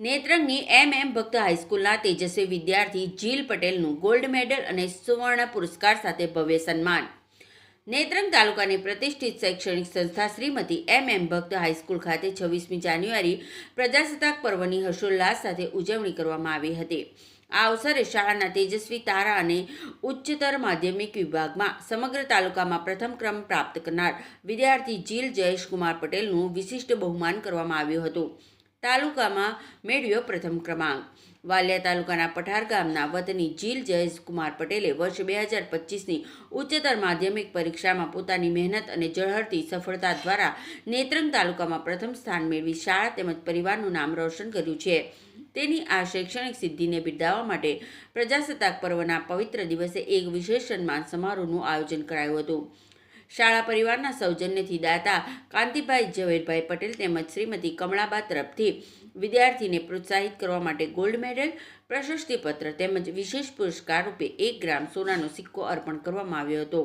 નેત્રંગની MM ભક્ત હાઈસ્કૂલના તેજસ્વી વિદ્યાર્થી જીલ પટેલનું ગોલ્ડ મેડલ અને સુવર્ણ પુરસ્કાર સાથે ભવ્ય સન્માન। નેત્રંગ તાલુકાની પ્રતિષ્ઠિત શૈક્ષણિક સંસ્થા શ્રીમતી MM ભક્ત હાઈસ્કૂલ ખાતે 26મી જાન્યુઆરી પ્રજાસત્તાક પર્વની હર્ષોલ્લાસ સાથે ઉજવણી કરવામાં આવી હતી। આ અવસરે શાળાના તેજસ્વી તારા અને ઉચ્ચતર માધ્યમિક વિભાગમાં સમગ્ર તાલુકામાં પ્રથમ ક્રમ પ્રાપ્ત કરનાર વિદ્યાર્થી જીલ જયેશકુમાર પટેલનું વિશિષ્ટ બહુમાન કરવામાં આવ્યું હતું। તાલુકામાં મેળવ્યો પ્રથમ ક્રમાંક। વાલિયા તાલુકાના પઠાર ગામના વતની જીલ જયેશકુમાર પટેલે વર્ષ 2025ની ઉચ્ચતર માધ્યમિક પરીક્ષામાં પોતાની મહેનત અને ઝળહળતી સફળતા દ્વારા નેત્રંગ તાલુકામાં પ્રથમ સ્થાન મેળવી શાળા તેમજ પરિવારનું નામ રોશન કર્યું છે। તેની આ શૈક્ષણિક સિદ્ધિને બિરદાવવા માટે પ્રજાસત્તાક પર્વના પવિત્ર દિવસે એક વિશેષ સન્માન સમારોહનું આયોજન કરાયું હતું। શાળા પરિવારના સૌજન્યથી દાતા કાંતિભાઈ ઝવેરભાઈ પટેલ તેમજ શ્રીમતી કમળાબા તરફથી વિદ્યાર્થીને પ્રોત્સાહિત કરવા માટે ગોલ્ડ મેડલ, પ્રશસ્તિપત્ર તેમજ વિશેષ પુરસ્કાર રૂપે 1 ગ્રામ સોનાનો સિક્કો અર્પણ કરવામાં આવ્યો હતો।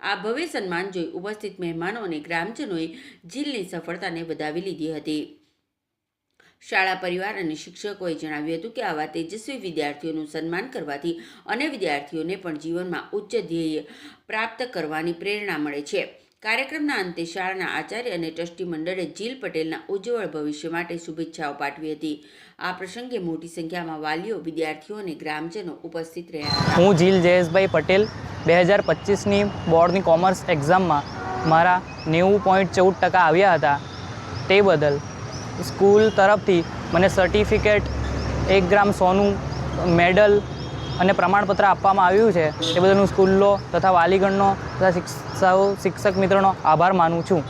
આ ભવ્ય સન્માન જોઈ ઉપસ્થિત મહેમાનો અને ગ્રામજનોએ જીલની સફળતાને વધાવી લીધી હતી। શાળા પરિવાર અને શિક્ષકોએ જણાવ્યું હતું કે આવા તેજસ્વી વિદ્યાર્થીઓનું સન્માન કરવાથી અન્ય વિદ્યાર્થીઓને પણ જીવનમાં ઉચ્ચ ધ્યેય પ્રાપ્ત કરવાની પ્રેરણા મળે છે। કાર્યક્રમના અંતે શાળાના આચાર્ય અને ટ્રસ્ટી મંડળે જીલ પટેલના ઉજ્જવળ ભવિષ્ય માટે શુભેચ્છાઓ પાઠવી હતી। આ પ્રસંગે મોટી સંખ્યામાં વાલીઓ, વિદ્યાર્થીઓ અને ગ્રામજનો ઉપસ્થિત રહ્યા હતા। હું જીલ જયેશભાઈ પટેલ 2025ની બોર્ડની કોમર્સ એક્ઝામમાં મારા 90.14% આવ્યા હતા। તે બદલ સ્કૂલ તરફથી મને સર્ટિફિકેટ, 1 ગ્રામ સોનું, મેડલ અને પ્રમાણપત્ર આપવામાં આવ્યું છે। એ બદલ હું સ્કૂલનો તથા વાલીગણનો તથા શિક્ષક મિત્રોનો આભાર માનું છું।